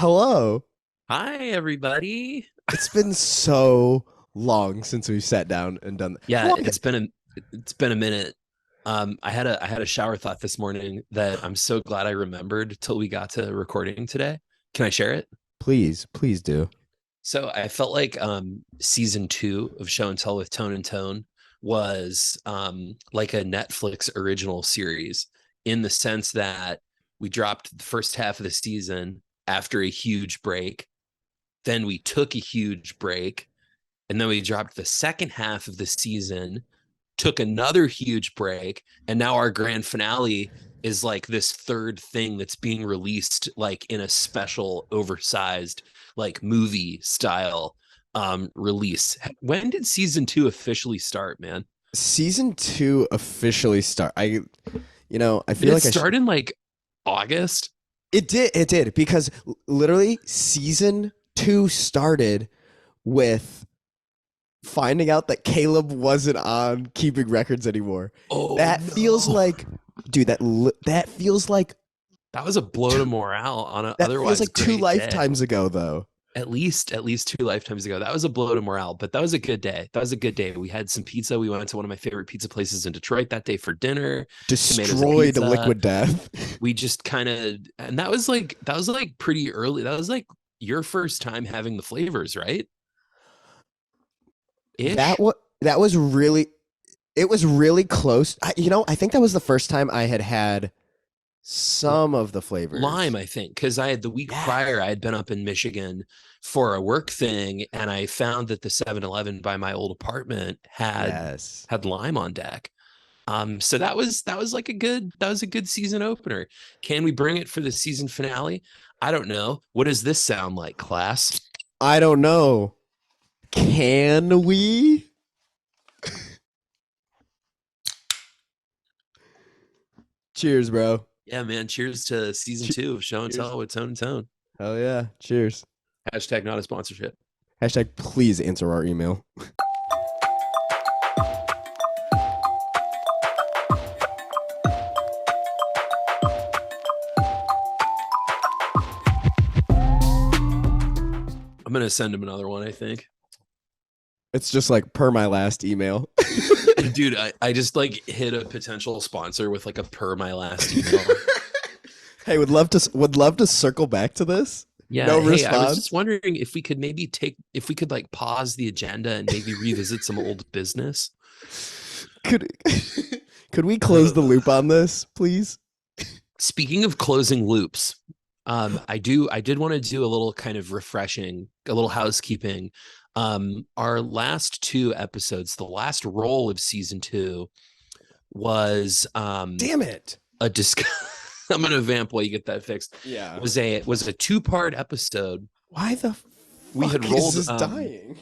Hello. Hi, everybody. It's been so long since we've sat down and done that. How Yeah, long? it's been a minute. I had a shower thought this morning that I'm so glad I remembered till we got to recording today. Can I share it? Please, please do. So I felt like season two of Show and Tell with Tone and Tone was like a Netflix original series in the sense that we dropped the first half of the season after a huge break. Then we took a huge break, and then we dropped the second half of the season, took another huge break, and now our grand finale is like this third thing that's being released like in a special oversized like movie style release. When did season two officially start, man? Season two officially start. I Did feel it like I should. start in like August? It did because literally season two started with finding out that Caleb wasn't on keeping records anymore. Oh That feels no. like, dude, that feels like That was a blow to morale on an that feels otherwise like two great day. lifetimes ago, though. At least two lifetimes ago. That was a blow to morale, but that was a good day. That was a good day. We had some pizza. We went to one of my favorite pizza places in Detroit that day for dinner. Tomatoes and Destroyed pizza. liquid death. We just kind of, and that was like pretty early. That was like your first time having the flavors, right? that Ish. was that was really it was really close. I think that was the first time I had some of the Lime, flavors. I think, because I had the week Yeah. prior, I had been up in Michigan for a work thing, and I found that the 7-Eleven by my old apartment had Yes. had lime on deck. So that was like a good season opener. Can we bring it for the season finale? I don't know. What does this sound like, class? I don't know. Can we? Cheers, bro. Yeah, man. Cheers to season Che- two of Show and Cheers. Tell with Tone and Tone. Hell yeah. Cheers. Hashtag not a sponsorship. Hashtag please answer our email. I'm gonna send him another one, I think. It's just like per my last email. Dude, I just like hit a potential sponsor with like a per my last email. Hey, would love to circle back to this. No Yeah, hey, I was just response. wondering if we could like pause the agenda and maybe revisit some old business. Could could we close the Ugh. loop on this, please? Speaking of closing loops, I did want to do a little kind of refreshing, a little housekeeping. Our last two episodes, the last roll of season two was Damn it. a disc. I'm gonna vamp while you get that fixed. Yeah. Was a two-part episode. Why the We had fuck is rolled this dying?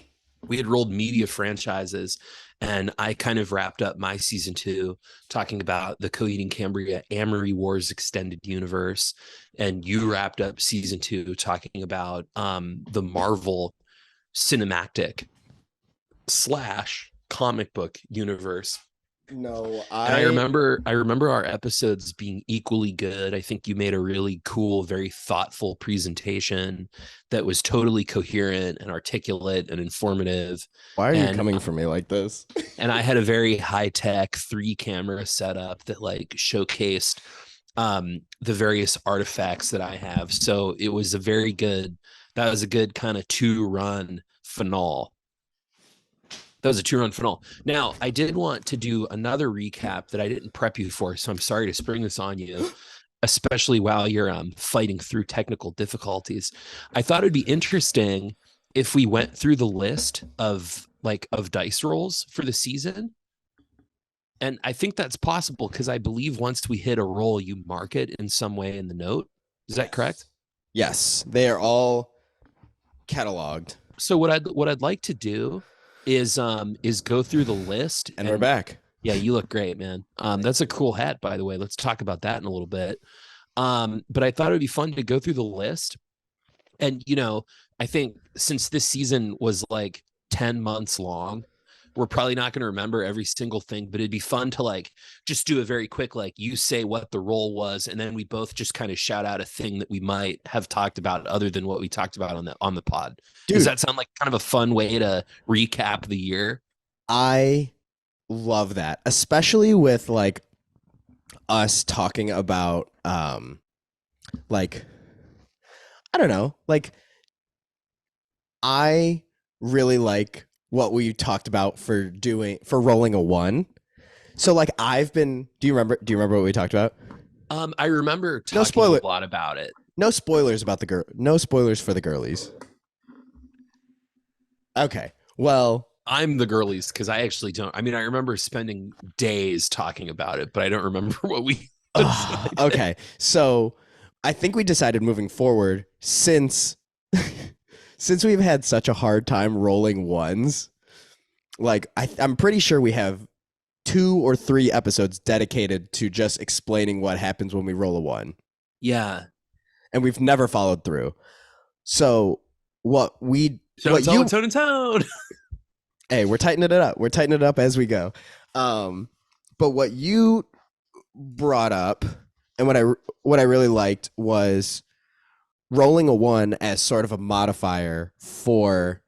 we had rolled media franchises, and I kind of wrapped up my season two talking about the Coheed and Cambria Amory Wars extended universe, and you wrapped up season two talking about the Marvel cinematic slash comic book universe. No, And I I remember I remember our episodes being equally good. I think you made a really cool, very thoughtful presentation that was totally coherent and articulate and informative. why are you And coming for me like this? and I had a very high-tech three-camera setup that like showcased the various artifacts that I have. So it was a very good that was a good kind of two-run finale. That was a two-run finale. Now, I did want to do another recap that I didn't prep you for, so I'm sorry to spring this on you, especially while you're fighting through technical difficulties. I thought it'd be interesting if we went through the list of dice rolls for the season. And I think that's possible because I believe once we hit a roll, you mark it in some way in the note. Is that correct? Yes. Yes, they are all cataloged. So what I'd like to do is go through the list. And we're And back. yeah, you look great, man. That's a cool hat, by the way. Let's talk about that in a little bit. But I thought it would be fun to go through the list. And I think since this season was like 10 months long, we're probably not going to remember every single thing, but it'd be fun to like just do a very quick, like you say what the role was, and then we both just kind of shout out a thing that we might have talked about other than what we talked about on the pod. Does Dude, that sound like kind of a fun way to recap the year? I love that, especially with like us talking about like I don't know, like I really like what we talked about for rolling a one. So like I've been do you remember what we talked about? I remember No talking spoiler a lot about it. no spoilers about the girl no spoilers for the girlies. Okay. Well, I'm the girlies because I actually don't. I mean, I remember spending days talking about it, but I don't remember what we did. okay. So I think we decided moving forward since we've had such a hard time rolling ones, like I'm pretty sure we have 2 or 3 episodes dedicated to just explaining what happens when we roll a one, Yeah. and we've never followed through. So what we Show and what tell you and tone and tone. hey, we're tightening it up. We're tightening it up as we go. But what you brought up and what I really liked was rolling a one as sort of a modifier for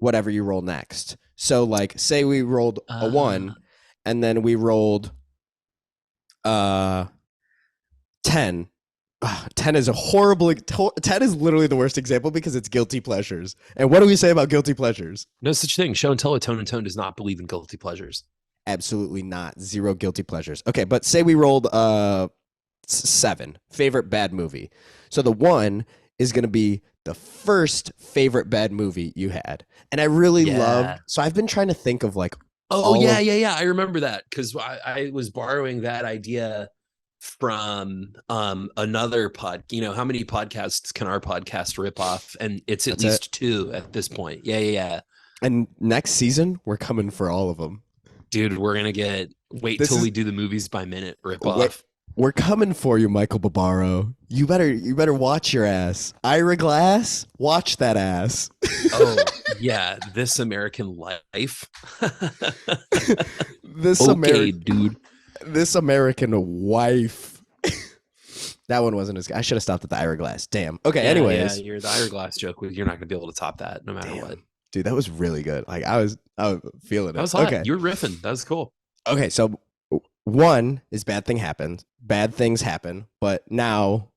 whatever you roll next. So like say we rolled a one and then we rolled 10. 10 is a horrible 10 is literally the worst example because it's guilty pleasures. And what do we say about guilty pleasures? No such thing. Show and tell with tone and tone does not believe in guilty pleasures. Absolutely not. Zero guilty pleasures. Okay, but say we rolled 7 favorite bad movie. So the one is going to be the first favorite bad movie you had. And I really loved, so I've been trying to think of like yeah. I remember that because I was borrowing that idea from another pod. You know, how many podcasts can our podcast rip off? And it's at least 2 at this point. Yeah. And next season, we're coming for all of them. Dude, we're gonna wait till we do the movies by minute rip off. We're coming for you, Michael Barbaro. You better watch your ass. Ira Glass, watch that ass. Oh yeah, This American Life. Dude. This American Wife. That one wasn't as good. I should have stopped at the Ira Glass. Damn. Okay. Yeah, anyways, you're the Ira Glass joke. You're not gonna be able to top that, no matter what. Dude, that was really good. Like I was feeling it. That was hot. Okay. You were riffing. That was cool. Okay, so one is bad things happen, but now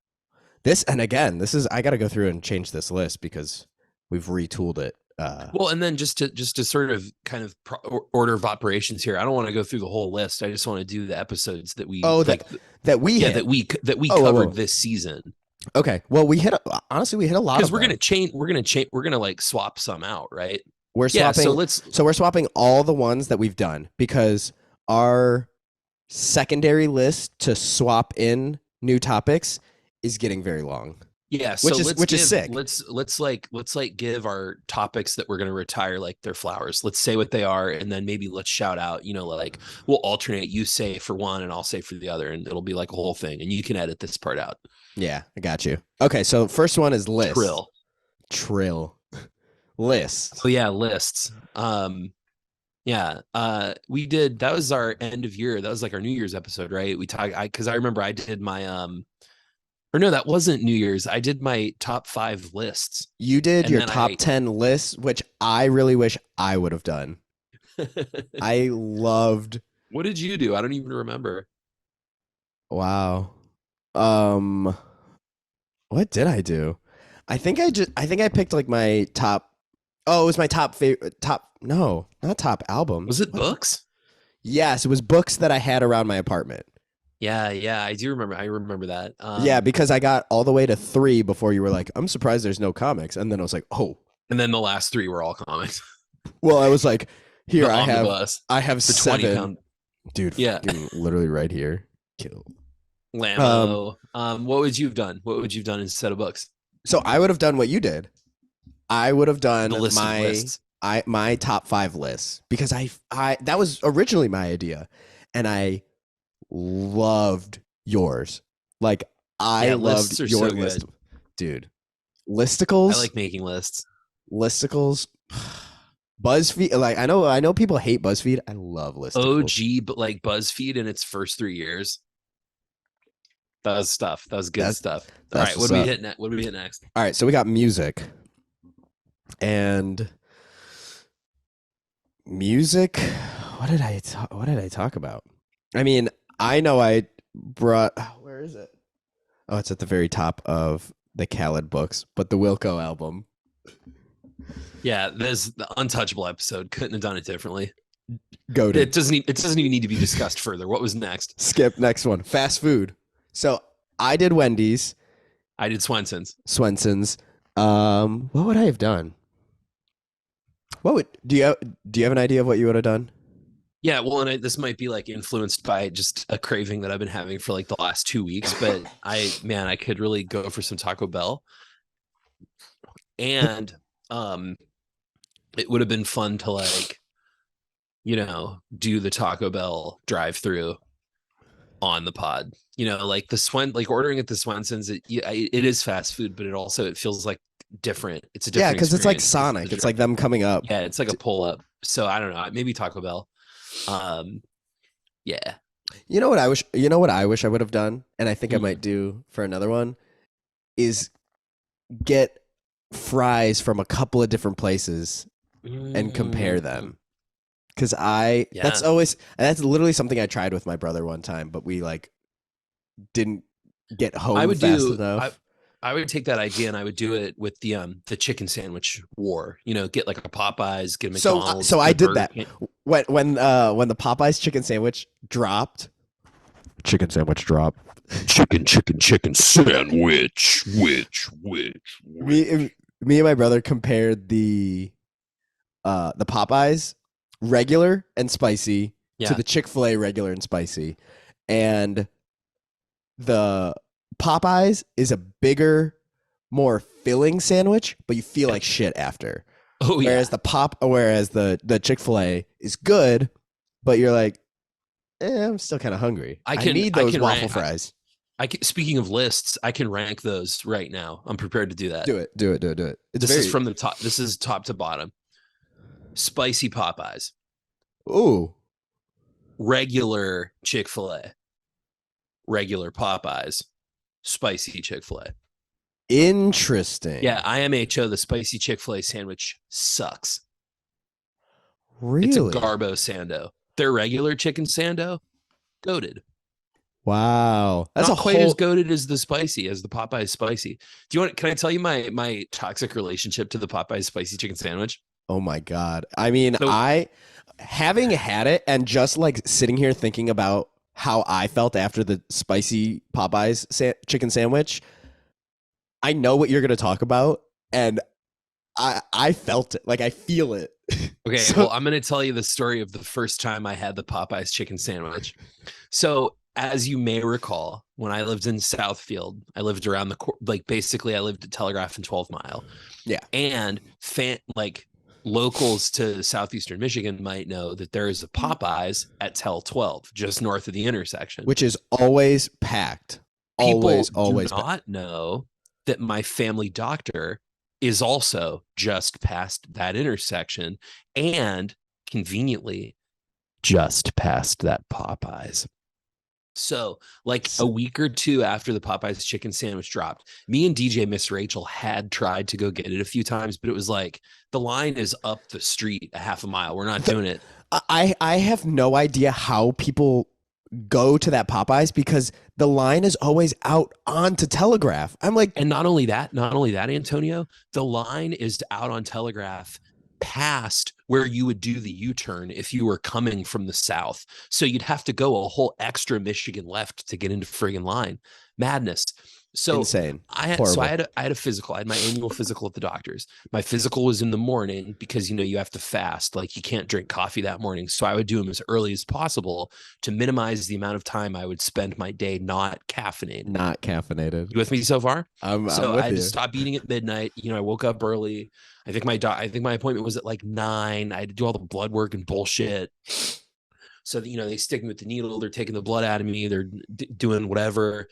this, and again, this is, I got to go through and change this list because we've retooled it. Well, and then just to sort of kind of order of operations here, I don't want to go through the whole list. I just want to do the episodes that we that we covered this season. Okay. Well, we hit a lot because we're gonna like swap some out, right? We're swapping. So we're swapping all the ones that we've done because our secondary list to swap in new topics is getting very long. Yeah, which is sick. Let's give our topics that we're gonna retire like their flowers. Let's say what they are, and then maybe let's shout out. You know, like we'll alternate. You say for one, and I'll say for the other, and it'll be like a whole thing. And you can edit this part out. Yeah, I got you. Okay, so first one is list. Trill. Lists. Oh yeah, lists. Yeah. We did. That was our end of year. That was like our New Year's episode, right? We talked. Because I remember I did my or no, that wasn't New Year's. I did my top 5 lists. You did your top 10 lists, which I really wish I would have done. I loved. What did you do? I don't even remember. Wow. What did I do? I think I picked like my top. Oh, it was my top favorite. No, not top album. Was it books? Yes, it was books that I had around my apartment. Yeah, I do remember. I remember that. Yeah, because I got all the way to 3 before you were like, I'm surprised there's no comics. And then I was like, oh. And then the last 3 were all comics. Well, I was like, here, I have the 7. 20-pound. Dude, yeah. Literally right here. Kill. Lambo. What would you have done? What would you have done instead of books? So I would have done what you did. I would have done my top 5 lists because I that was originally my idea, and I loved yours. Like I loved your list, dude. Listicles. I like making lists. Listicles. BuzzFeed, like I know people hate BuzzFeed. I love listicles. OG, but like BuzzFeed in its first 3 years. That was stuff. That was good That's stuff. All that's right, what's up. what do we hit next? All right, so we got music. And music, what did I talk about? I mean, I know I brought where is it? Oh, it's at the very top of the Khaled books, but the Wilco album. Yeah, there's the untouchable episode. Couldn't have done it differently. Goated. It doesn't even need to be discussed further. What was next? Skip next one. Fast food. So I did Wendy's, I did Swenson's. Swenson's. What would I have done? What would do you have an idea of what you would have done? Yeah, well, and this might be like influenced by just a craving that I've been having for like the last 2 weeks, but I could really go for some Taco Bell. And it would have been fun to like, do the Taco Bell drive-through on the pod. Like like ordering at the Swenson's, it is fast food, but it feels like different. It's a Yeah, different because it's like experience 'cause of Sonic. the It's like them coming up. Yeah, it's like a pull up. So I don't know, maybe Taco Bell. Um, yeah. You know what I wish? You know what I wish I would have done, and I think I Mm. might do for another one, is get fries from a couple of different places and compare them. Because Yeah. that's literally something I tried with my brother one time, but we like didn't get home I would fast do enough. I would take that idea and I would do it with the chicken sandwich war. Get like a Popeyes, get a McDonald's, So get I a did Burger that King. when the Popeyes chicken sandwich dropped. Chicken sandwich drop. Chicken sandwich. Which. Me and my brother compared the Popeyes regular and spicy to Yeah. the Chick-fil-A regular and spicy. And the Popeyes is a bigger, more filling sandwich, but you feel like shit after. Oh yeah. Whereas the Chick-fil-A is good, but you're like, I'm still kind of hungry. I need those waffle fries. Speaking of lists, I can rank those right now. I'm prepared to do that. Do it. This is from the top. This is top to bottom. Spicy Popeyes, Ooh. regular Chick-fil-A, regular Popeyes, spicy Chick-fil-A. Interesting. Yeah, IMHO, the spicy Chick-fil-A sandwich sucks. Really? It's a Garbo Sando. Their regular chicken Sando, goated. Wow. That's Not a quite whole as goated as the Popeyes spicy. Can I tell you my toxic relationship to the Popeyes spicy chicken sandwich? Oh my God. I mean, So I having had it and just like sitting here thinking about how I felt after the spicy Popeyes chicken sandwich, I know what you're going to talk about and I felt it. Like I feel it. okay, So- well, I'm going to tell you the story of the first time I had the Popeyes chicken sandwich. So, as you may recall, when I lived in Southfield, I lived around basically I lived at Telegraph and 12 Mile. Yeah. And locals to southeastern Michigan might know that there is a Popeyes at Tel 12, just north of the intersection. Which is always packed. People Always do packed. not know that my family doctor is also just past that intersection and conveniently just past that Popeyes. So, like a week or two after the Popeyes chicken sandwich dropped, me and DJ Miss Rachel had tried to go get it a few times, but it was like the line is up the street a half a mile. We're not doing it. I have no idea how people go to that Popeyes because the line is always out onto Telegraph. I'm like, And not only that, Antonio, the line is out on Telegraph past where you would do the U-turn if you were coming from the south. So you'd have to go a whole extra Michigan left to get into friggin' line. Madness. So insane. I had a physical. I had my annual physical at the doctor's. My physical was in the morning because you have to fast. Like you can't drink coffee that morning. So I would do them as early as possible to minimize the amount of time I would spend my day not caffeinated. Not caffeinated. You with me so far? I'm I with had you. to stop eating at midnight. I woke up early. I think my appointment was at like 9. I had to do all the blood work and bullshit. So they stick me with the needle. They're taking the blood out of me. They're doing whatever.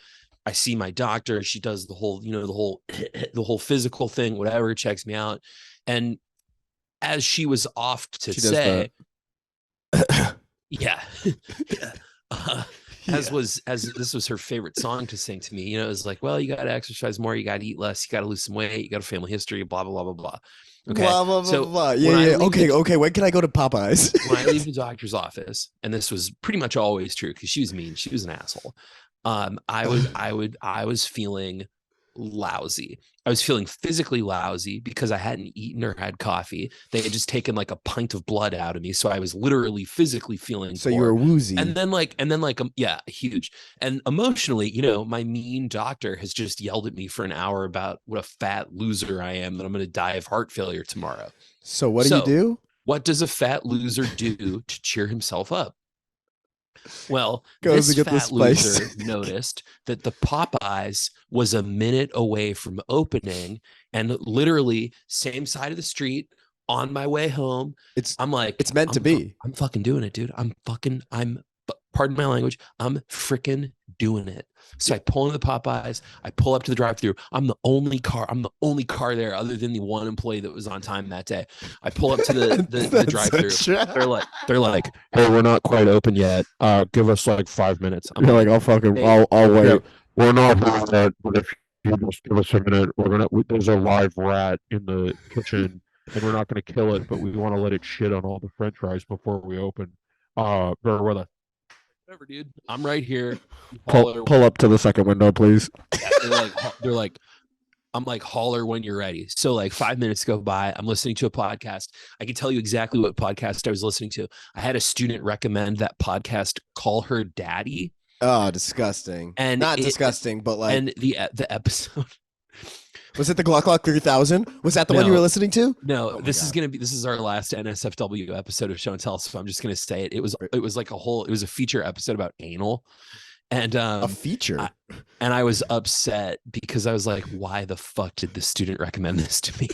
I see my doctor. She does the whole, the whole physical thing, whatever, checks me out. And as she was off to She does say, the yeah. uh, yeah. as this was her favorite song to sing to me. You know, it was like, well, you got to exercise more, you got to eat less, you got to lose some weight, you got a family history, blah blah blah blah blah. Okay, Blah blah blah so blah. Yeah, when I yeah. leave Okay, the okay. When can I go to Popeyes? when I leave the doctor's office, and this was pretty much always true because she was mean, she was an asshole. I was feeling lousy. I was feeling physically lousy because I hadn't eaten or had coffee. They had just taken like a pint of blood out of me, so I was literally physically feeling So you were poor. woozy. Yeah, huge. And emotionally, you know, my mean doctor has just yelled at me for an hour about what a fat loser I am, that I'm going to die of heart failure tomorrow. So what do you So, do? what does a fat loser do to cheer himself up? Well, Goes to this get the fat spice. loser noticed that the Popeyes was a minute away from opening, and literally same side of the street. On my way home, It's I'm like, it's meant to be. I'm fucking doing it, dude. Pardon my language, I'm freaking doing it. So I pull into the Popeyes, I pull up to the drive-thru. I'm the only car there other than the one employee that was on time that day. I pull up to the drive-thru. They're like, hey, we're not quite open yet. Give us like 5 minutes. I'm You're like, like, I'll fucking, hey, I'll yeah, wait. we're not doing that, but if you just give us a minute, there's a live rat in the kitchen, and we're not gonna kill it, but we want to let it shit on all the French fries before we open. Bear with us. Whatever, dude. I'm right here. Pull up to the second window, please. Yeah, they're like, I'm like, holler when you're ready. So like 5 minutes go by. I'm listening to a podcast. I can tell you exactly what podcast I was listening to. I had a student recommend that podcast, Call Her Daddy. Oh, disgusting. And Not disgusting, but like, and the episode. was it the Gluck Gluck 3000? Was that the one you were listening to? No, Oh this is our last NSFW episode of Show and Tell. So I'm just gonna say it. It was like it was a feature episode about anal. And a feature. I was upset because I was like, why the fuck did the student recommend this to me?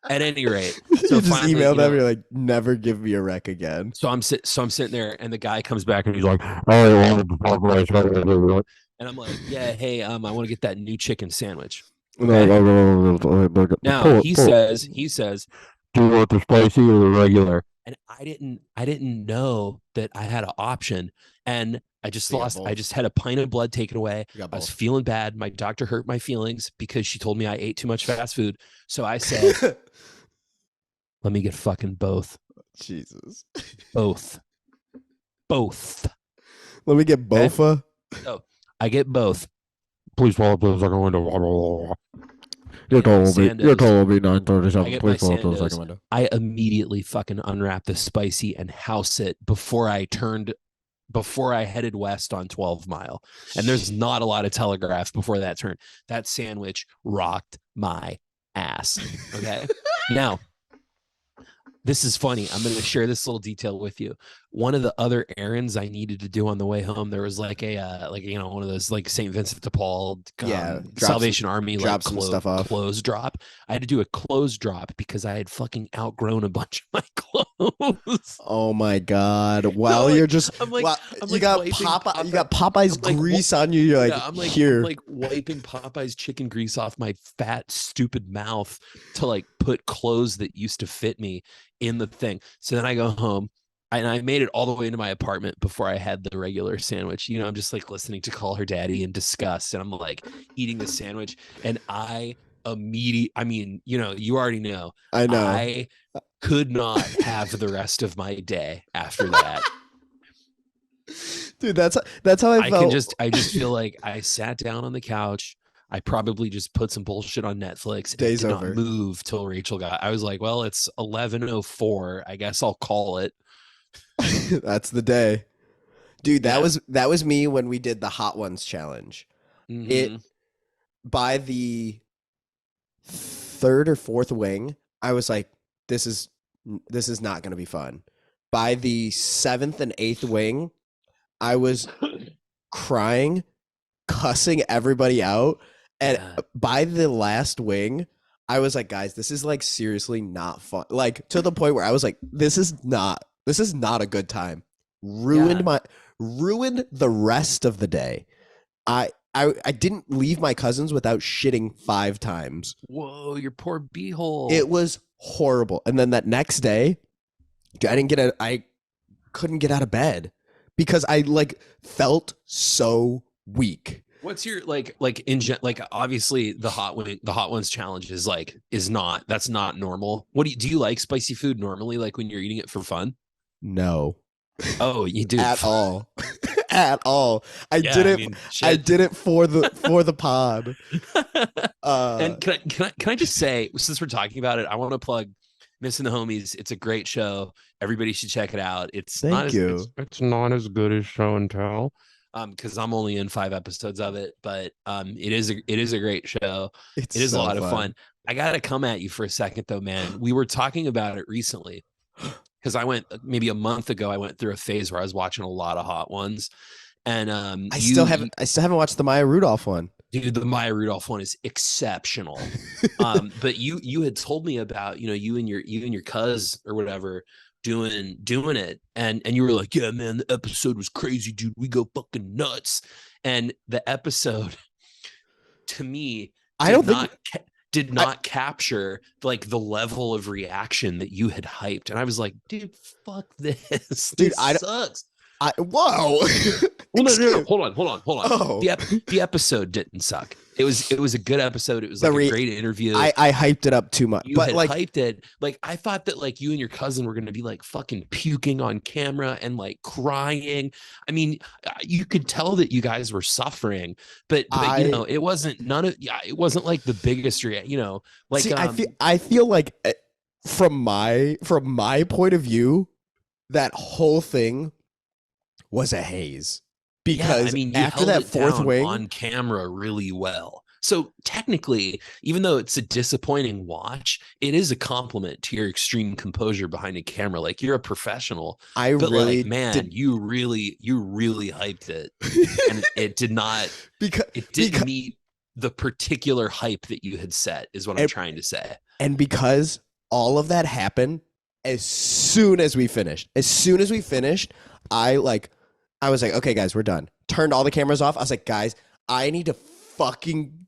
At any rate, so you just finally, email them. You're like, never give me a rec again. So I'm sitting there, and the guy comes back and he's like, and I'm like, yeah, hey, I want to get that new chicken sandwich. Okay? Now he says, do you want the spicy or the regular? And I didn't know that I had an option, and I just had a pint of blood taken away. I was feeling bad. My doctor hurt my feelings because she told me I ate too much fast food. So I said, let me get fucking both. Jesus. Both. Let me get bofa. Okay? So I get both. Please follow up the second window. You're told me 937. Please follow up the second window. I immediately fucking unwrapped the spicy and house it before I headed west on 12 Mile. And there's not a lot of telegraph before that turn. That sandwich rocked my ass. Okay. Now, this is funny. I'm going to share this little detail with you. One of the other errands I needed to do on the way home, there was like a one of those like St. Vincent de Paul, Salvation Army like clothes drop. I had to do a clothes drop because I had fucking outgrown a bunch of my clothes. Oh my god! While you're just, you got Popeye's grease on you. You're like, I'm like wiping Popeye's chicken grease off my fat, stupid mouth to like put clothes that used to fit me in the thing. So then I go home. And I made it all the way into my apartment before I had the regular sandwich. You know, I'm just like listening to Call Her Daddy in disgust. And I'm like eating the sandwich. And I mean, you know, you already know. I know. I could not have the rest of my day after that. Dude, that's how I felt. I just feel like I sat down on the couch. I probably just put some bullshit on Netflix. Days did over. Not move till Rachel got. I was like, well, it's 11:04. I guess I'll call it. That's the day, dude. That was me when we did the Hot Ones challenge. Mm-hmm. It by the third or fourth wing, I was like, this is not going to be fun. By the seventh and eighth wing, I was crying, cussing everybody out, and by the last wing, I was like, guys, this is like seriously not fun. Like to the point where I was like, this is not a good time. Ruined the rest of the day. I didn't leave my cousin's without shitting 5 times. Whoa, your poor beehole. It was horrible. And then that next day, dude, I couldn't get out of bed because I like felt so weak. What's your like obviously the hot ones challenge is not that's not normal. What do you like spicy food normally like when you're eating it for fun? No. Oh, you do At all. At all. I Yeah, did I it. mean, I shit. did it for the pod. And can I just say, since we're talking about it, I want to plug Missing the Homies. It's a great show. Everybody should check it out. Thank you. It's not as good as Show and Tell. Because I'm only in 5 episodes of it, but it is a great show. It's It is a so lot of fun. fun. I gotta come at you for a second though, man. We were talking about it recently because I went maybe a month ago. I went through a phase where I was watching a lot of Hot Ones, and I still haven't watched the Maya Rudolph one. dude, the Maya Rudolph one is exceptional. But you had told me about you and your cuz or whatever doing it, and you were like, yeah, man, the episode was crazy, dude. We go fucking nuts, and the episode to me I did don't not think did I, not capture like the level of reaction that you had hyped, and I was like, dude, fuck this. dude. This sucks. Whoa. Well, no. Excuse- Hold on. Oh, The episode didn't suck. It was a good episode. It was the like a re- great interview. I hyped it up too much, You but had like hyped it. Like I thought that like you and your cousin were gonna be like fucking puking on camera and like crying. I mean, you could tell that you guys were suffering, but I it wasn't it wasn't like the biggest like see. I feel like from my point of view, that whole thing was a haze yeah, I because mean, you after held that it fourth down wing, on camera really well. So technically, even though it's a disappointing watch, it is a compliment to your extreme composure behind a camera. Like you're a professional, I but like, really man, did you really hyped it, and it did not. because It didn't meet the particular hype that you had set. Is what I'm trying to say. and because all of that happened as soon as we finished. As soon as we finished, I was like, okay, guys, we're done. Turned all the cameras off. I was like, guys, I need to fucking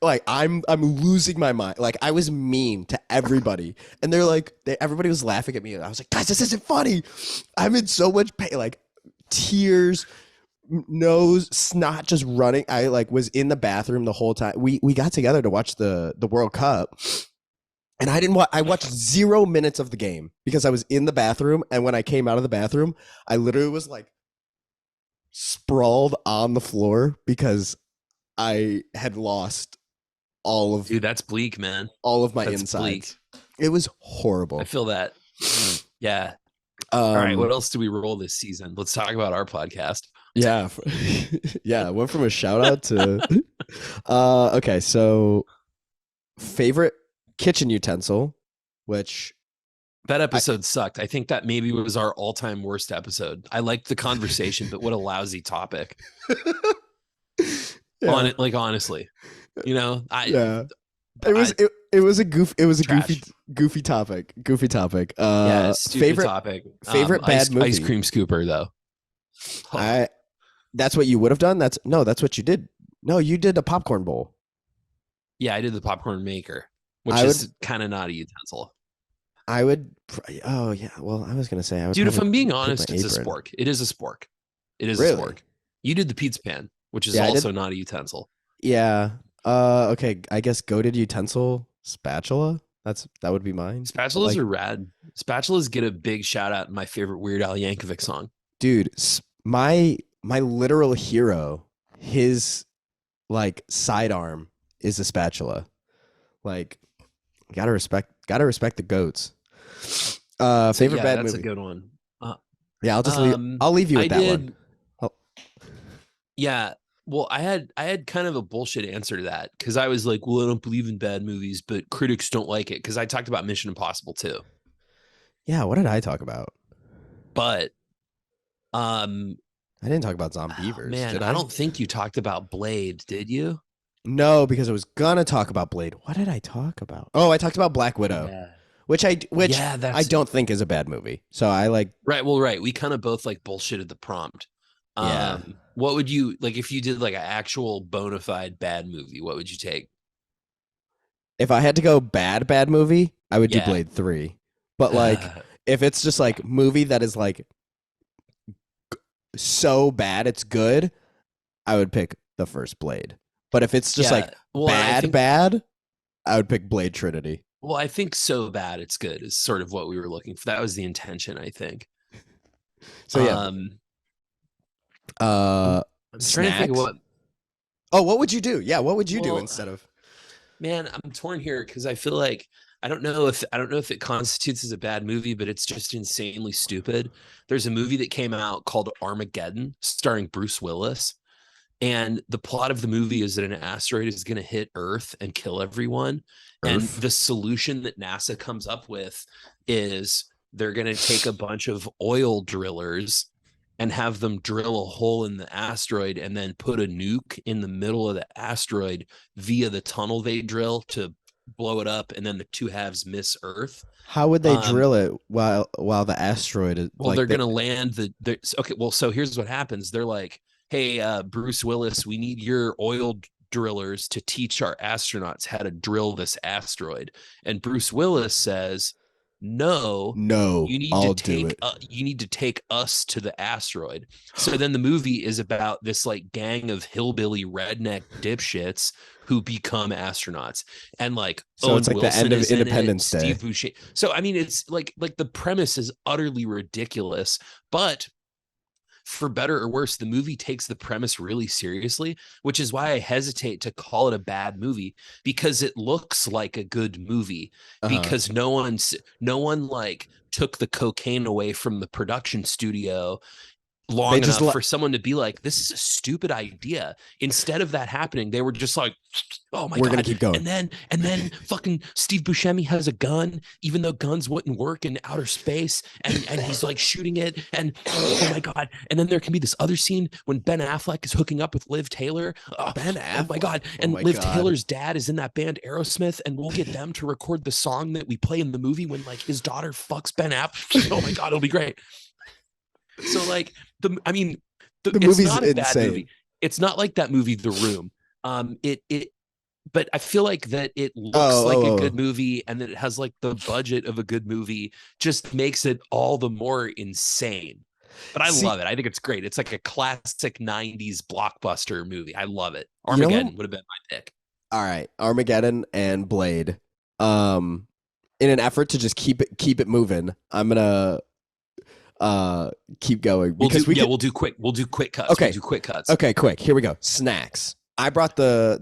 I'm losing my mind. Like I was mean to everybody, and everybody was laughing at me. And I was like, guys, this isn't funny. I'm in so much pain, like tears, nose, snot just running. I was in the bathroom the whole time. We got together to watch the World Cup. And I didn't watch. I watched 0 minutes of the game because I was in the bathroom. And when I came out of the bathroom, I literally was like sprawled on the floor because I had lost Dude, that's bleak, man. all of my That's insides. bleak. It was horrible. I feel that. Yeah. All right. What else do we roll this season? Let's talk about our podcast. Yeah, yeah. Went from a shout out to. Okay, so favorite kitchen utensil, which that episode sucked. I think that maybe was our all-time worst episode. I liked the conversation, but what a lousy topic. Yeah. On it, like honestly, yeah. It was a goofy topic. Yeah, stupid favorite topic. Favorite bad movie. Ice cream scooper though. That's what you would have done. That's what you did. No, you did a popcorn bowl. Yeah, I did the popcorn maker, which is kind of not a utensil. I would. Oh yeah. Well, I was gonna say I would. Dude, if I'm being honest, it's a spork. It is a spork. It is a spork. You did the pizza pan, which is also not a utensil. Yeah. Okay. I guess goated utensil spatula. That would be mine. Spatulas are rad. Spatulas get a big shout out in my favorite Weird Al Yankovic song. Dude, my literal hero, his sidearm is a spatula. Like, gotta respect the goats. Favorite bad movie. That's a good one. Yeah, I'll leave you with that one. Yeah. Well, I had kind of a bullshit answer to that because I was like, well, I don't believe in bad movies, but critics don't like it because I talked about Mission Impossible too. Yeah, what did I talk about? But I didn't talk about Zombievers. Man, did I don't think you talked about Blade, did you? No, because I was gonna talk about Blade. What did I talk about? Oh, I talked about Black Widow. Yeah. Which I don't think is a bad movie. So I like Right. Well, right. We kind of both like bullshitted the prompt. Yeah. What would you like if you did like an actual bona fide bad movie? What would you take? If I had to go bad movie, I would do Yeah. Blade 3. But like if it's just like movie that is like so bad it's good, I would pick the first Blade. But if it's just Yeah. like Well, and bad, I would pick Blade Trinity. I think so bad it's good is sort of what we were looking for. That was the intention, I think. So yeah, Um, I'm, uh I'm trying to think of snacks. what. Oh, what would you do? Yeah, what would you do Well, instead of man, I'm torn here because I feel like I don't know if it constitutes as a bad movie, but it's just insanely stupid. There's a movie that came out called Armageddon, starring Bruce Willis. And the plot of the movie is that an asteroid is going to hit Earth and kill everyone. And Earth? the solution that NASA comes up with is they're going to take a bunch of oil drillers and have them drill a hole in the asteroid and then put a nuke in the middle of the asteroid via the tunnel they drill to blow it up. And then the two halves miss Earth. How would they Um, drill it while the asteroid is well, like they're they going to land okay. Well, so here's what happens. They're like, hey, Bruce Willis, we need your oil drillers to teach our astronauts how to drill this asteroid. And Bruce Willis says, no, no, I'll do it. you need to take us to the asteroid. So then the movie is about this like gang of hillbilly redneck dipshits who become astronauts, and like So it's Owen like the end Wilson of is in it, Independence Steve Day. Buscemi. So I mean, it's like the premise is utterly ridiculous, but for better or worse, the movie takes the premise really seriously, which is why I hesitate to call it a bad movie because it looks like a good movie Uh-huh. because no one like took the cocaine away from the production studio They long just enough for someone to be like, this is a stupid idea. Instead of that happening, they were just like, oh my we're gonna God. keep going. And then fucking Steve Buscemi has a gun, even though guns wouldn't work in outer space. And he's like shooting it. And oh my God. And then there can be this other scene when Ben Affleck is hooking up with Liv Taylor. Ben Oh my God. Affleck. Oh And my Liv god. Taylor's dad is in that band Aerosmith, and we'll get them to record the song that we play in the movie when like his daughter fucks Ben Affleck. Oh my God, it'll be great. So like I mean, The it's movie's not a bad insane. movie. It's not like that movie, The Room. It, but I feel like that it looks like a good Oh. movie and that it has like the budget of a good movie just makes it all the more insane. But I See, love it. I think it's great. It's like a classic 90s blockbuster movie. I love it. you know what? Armageddon would have been my pick. All right, Armageddon and Blade. Um, in an effort to just keep it moving, I'm gonna keep going because we could. We'll do quick cuts. We'll Okay, do quick cuts. okay, quick. Here we go. Snacks. I brought the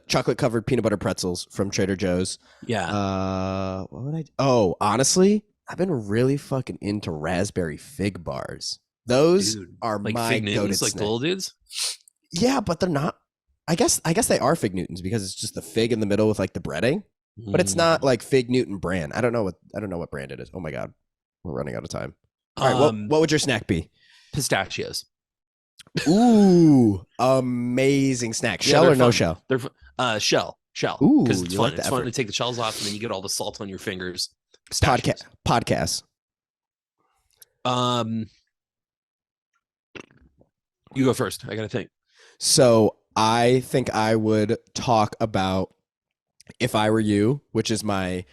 chocolate covered peanut butter pretzels from Trader Joe's. Yeah. What would I? Oh, honestly, I've been really fucking into raspberry fig bars. Those Dude. are Like my Fig goated Newtons, like the snack. little dudes. Yeah, but they're not. I guess they are fig Newtons because it's just the fig in the middle with like the breading, but it's not Mm. like fig Newton brand. I don't know what brand it is. Oh my god, we're running out of time. All right, what would your snack be? Pistachios. Ooh, amazing snack. Yeah, Shell they're or no fun. shell? They're shell Ooh, because it's you fun. like the It's fun to effort. take the shells off and then you get all the salt on your fingers. Podcast Pistachios. podcasts. Um, you go first. I gotta think. So I think I would talk about If I Were You, which is my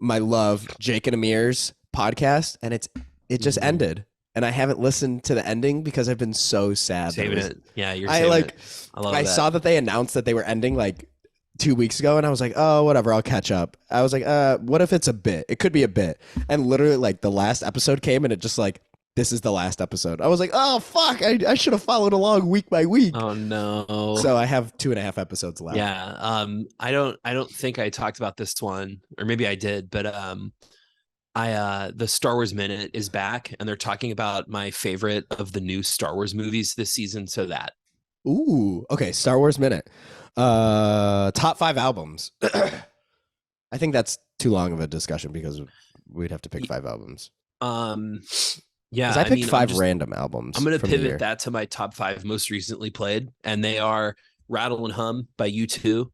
love, Jake and Amir's podcast, and it just Mhm. ended. And I haven't listened to the ending because I've been so sad. Saving it. Yeah, you're I saving like it. I love I that. saw that they announced that they were ending like 2 weeks ago, and I was like, oh, whatever, I'll catch up. I was like, what if it's a bit? It could be a bit. And literally, like the last episode came, and it just like this is the last episode. I was like, oh fuck, I should have followed along week by week. Oh no. So I have 2.5 episodes left. Yeah. I don't think I talked about this one, or maybe I did, but the Star Wars Minute is back and they're talking about my favorite of the new Star Wars movies this season. So that Ooh, okay. Star Wars Minute. Top 5 albums. I think that's too long of a discussion because we'd have to pick 5 albums. Yeah, Because I picked mean, 5 random albums. I'm gonna from the year. pivot that to my top 5 most recently played, and they are Rattle and Hum by U2,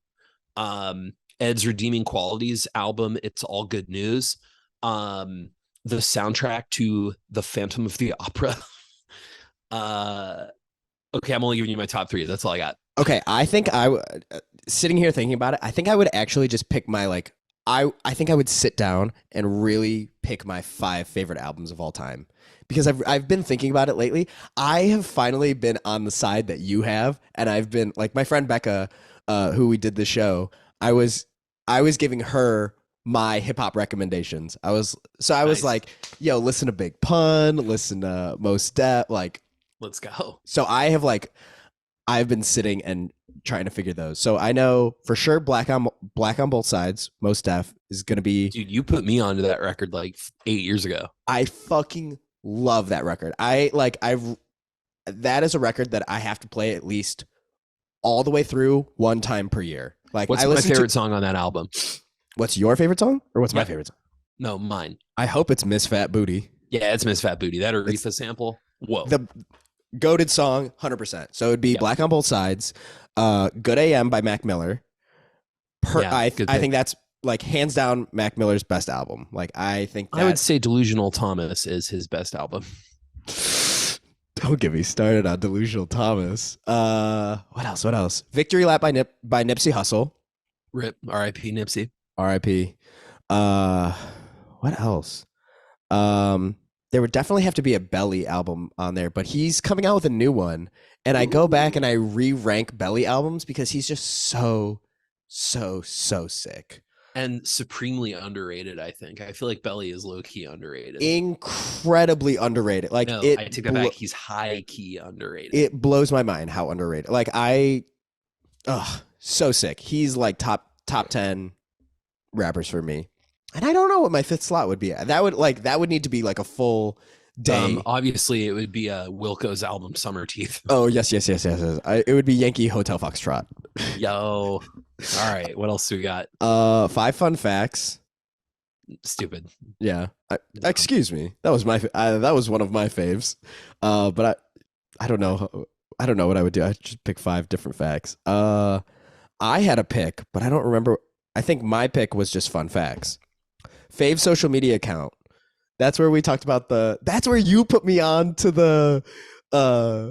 Ed's Redeeming Qualities album, It's All Good News, the soundtrack to The Phantom of the Opera, Uh, okay, I'm only giving you my top three. That's all I got. Okay, I think sitting here thinking about it, I think I would actually just pick my like I think I would sit down and really pick my 5 favorite albums of all time because I've been thinking about it lately. I have finally been on the side that you have, and I've been like my friend Becca, who we did the show. I was I was giving her my hip hop recommendations. I was Nice. like, yo, listen to Big Pun, listen to Most Def, like Let's go. so I've been sitting and trying to figure those. So I know for sure Black on Both Sides, Most Def is gonna be. Dude, you put me onto that record like 8 years ago. I fucking love that record. I've that is a record that I have to play at least all the way through one time per year. Like What's I my listen to favorite song on that album? what's your favorite song or what's my Yep. favorite song? No, mine. I hope it's Miss Fat Booty. Yeah, it's Miss Fat Booty. That It's Aretha sample. Whoa. the goated song, 100%. So it'd be Yep. Black on Both Sides, Good AM by Mac Miller. Yeah, good I think pick. that's like hands down Mac Miller's best album. Like I think I would that. say Delusional Thomas is his best album. Don't get me started on Delusional Thomas. What else? What else? Victory Lap by Nipsey Hussle. Rip. R.I.P. Nipsey. R.I.P. Uh, what else? Um, there would definitely have to be a Belly album on there, but he's coming out with a new one, and I go back and I re-rank Belly albums because he's just so sick. And supremely underrated, I think. I feel like Belly is low key underrated. Incredibly underrated. Like No, I take that back. He's high key underrated. it blows my mind how underrated. Like so sick. He's like top 10 rappers for me. And I don't know what my fifth slot would be. That would need to be like a full day. Obviously, it would be Wilco's album Summer Teeth. Oh yes. It would be Yankee Hotel Foxtrot. Yo. All right. What else do we got? 5 fun facts. Stupid. Yeah. Dumb. Excuse me. That was that was one of my faves. But I don't know. I don't know what I would do. I just pick 5 different facts. I had a pick, but I don't remember. I think my pick was just fun facts. Fave social media account. That's where we talked about that's where you put me on to the uh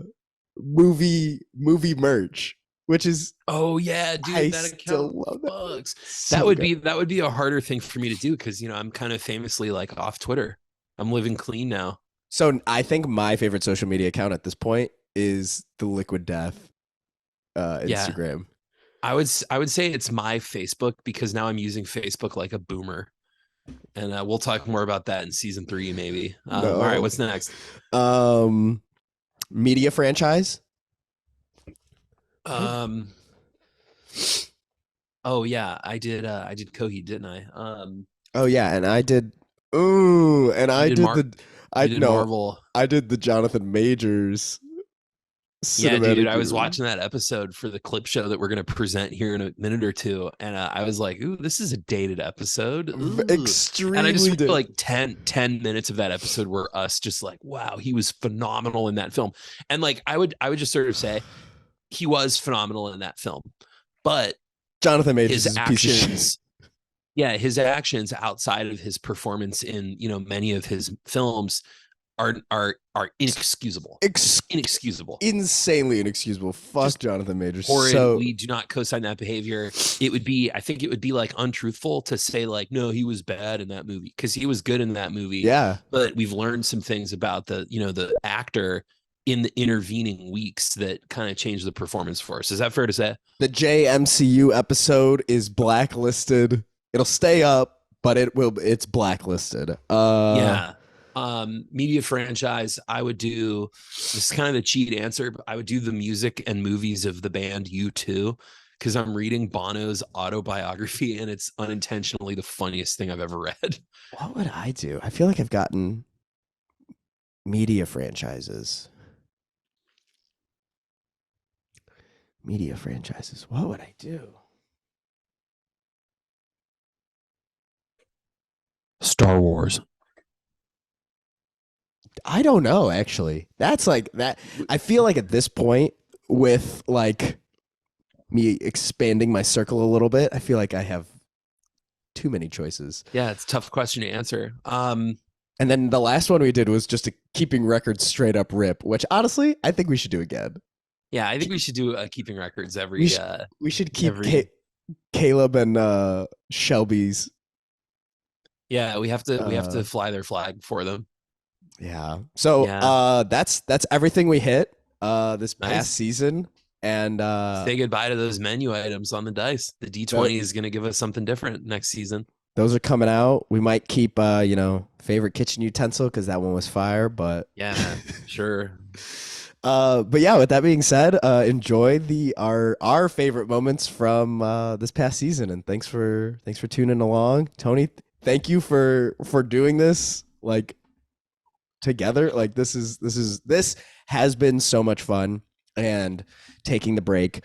movie merch, which is Oh yeah, dude, I that still account love that. bugs. So That would be a harder thing for me to do because I'm kind of famously like off Twitter. I'm living clean now. So I think my favorite social media account at this point is the Liquid Death Yeah, Instagram. I would say it's my Facebook because now I'm using Facebook like a boomer, and we'll talk more about that in season 3 maybe. All right, No. what's next? Media franchise. Um, oh yeah, I did Kohi, didn't I? Oh yeah, and I did. Ooh, and You I did did the. I you did no, Marvel. I did the Jonathan Majors Yeah, dude, cinematic I was universe. watching that episode for the clip show that we're going to present here in a minute or two. And I was like, ooh, this is a dated episode. Ooh. And I just Extremely feel did. like 10 minutes of that episode were us just like, wow, he was phenomenal in that film. And like, I would just sort of say he was phenomenal in that film, but Jonathan Majors his is a piece of shit. actions, yeah, his actions outside of his performance in, many of his films are inexcusable. Ex- Inexcusable. Insanely inexcusable. Fuck Just Jonathan Majors. horrid. So We do not co-sign that behavior. I think it would be like untruthful to say like, no, he was bad in that movie because he was good in that movie. yeah, But we've learned some things about the actor in the intervening weeks that kind of changed the performance for us. Is that fair to say? the JMCU episode is blacklisted. It'll stay up, but it's blacklisted. Yeah. Media franchise, I would do, this is kind of the cheat answer, but I would do the music and movies of the band U2 because I'm reading Bono's autobiography and it's unintentionally the funniest thing I've ever read. What would I do? I feel like I've gotten media franchises. Media franchises. What would I do? Star Wars. I don't know, actually. That's like that. I feel like at this point, with like me expanding my circle a little bit, I feel like I have too many choices. Yeah, it's a tough question to answer. And then the last one we did was just a keeping records straight up rip, which honestly I think we should do again. Yeah, I think we should do keeping records We every should we should keep every Caleb and Shelby's. yeah, we have Uh, to fly their flag for them. yeah. So Yeah. that's everything we hit this past Nice. season, and Say goodbye to those menu items on the dice. The D20 is going to give us something different next season. those are coming out. We might keep favorite kitchen utensil because that one was fire, but Yeah, sure. but yeah, with that being said, enjoy our favorite moments from this past season, and thanks for tuning along, Tony. Thank you for doing this like together. Like this has been so much fun, and taking the break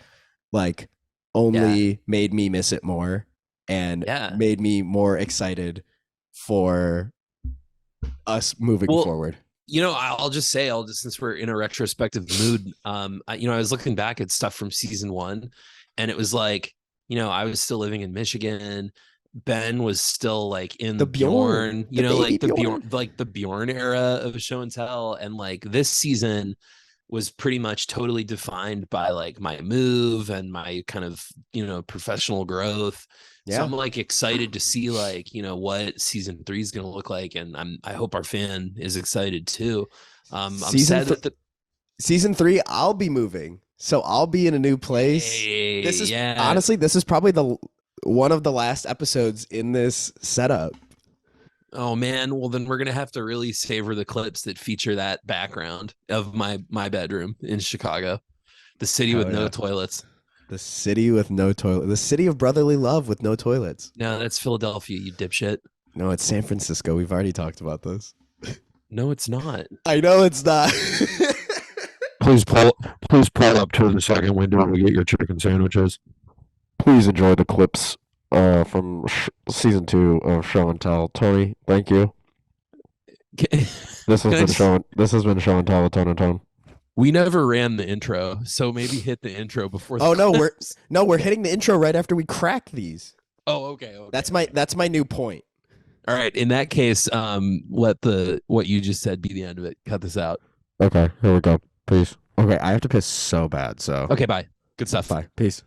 like only Yeah. made me miss it more and Yeah. made me more excited for us moving Well, forward. I'll just say, since we're in a retrospective mood, I was looking back at stuff from season 1, and it was like, I was still living in Michigan. Ben was still like in The Bjorn, the baby like Bjorn. the Bjorn era of show and tell. And like this season was pretty much totally defined by like my move and my kind of, professional growth. So Yeah. I'm like excited to see like, what season 3 is going to look like. And I hope our fan is excited too. I'm sad that Season 3, I'll be moving. So I'll be in a new place. This is yeah. honestly, this is probably the one of the last episodes in this setup. Oh man, well then we're gonna have to really savor the clips that feature that background of my bedroom in Chicago, the city with Hell no yeah. toilets. The city with no toilet. The city of brotherly love with no toilets. No, that's Philadelphia, you dipshit. No, it's San Francisco. We've already talked about this. No, it's not. I know it's not. Please pull up to the second window to get your chicken sandwiches. Please enjoy the clips from season 2 of Show and Tell. Tony, thank you. This has been Show and Tell with Tone and Tone. We never ran the intro, so maybe hit the intro before. Oh no, we're hitting the intro right after we crack these. Oh, okay. That's my new point. All right. In that case, let what you just said be the end of it. Cut this out. Okay, here we go. Peace. Okay, I have to piss so bad. So Okay. Bye. Good stuff. bye. Peace.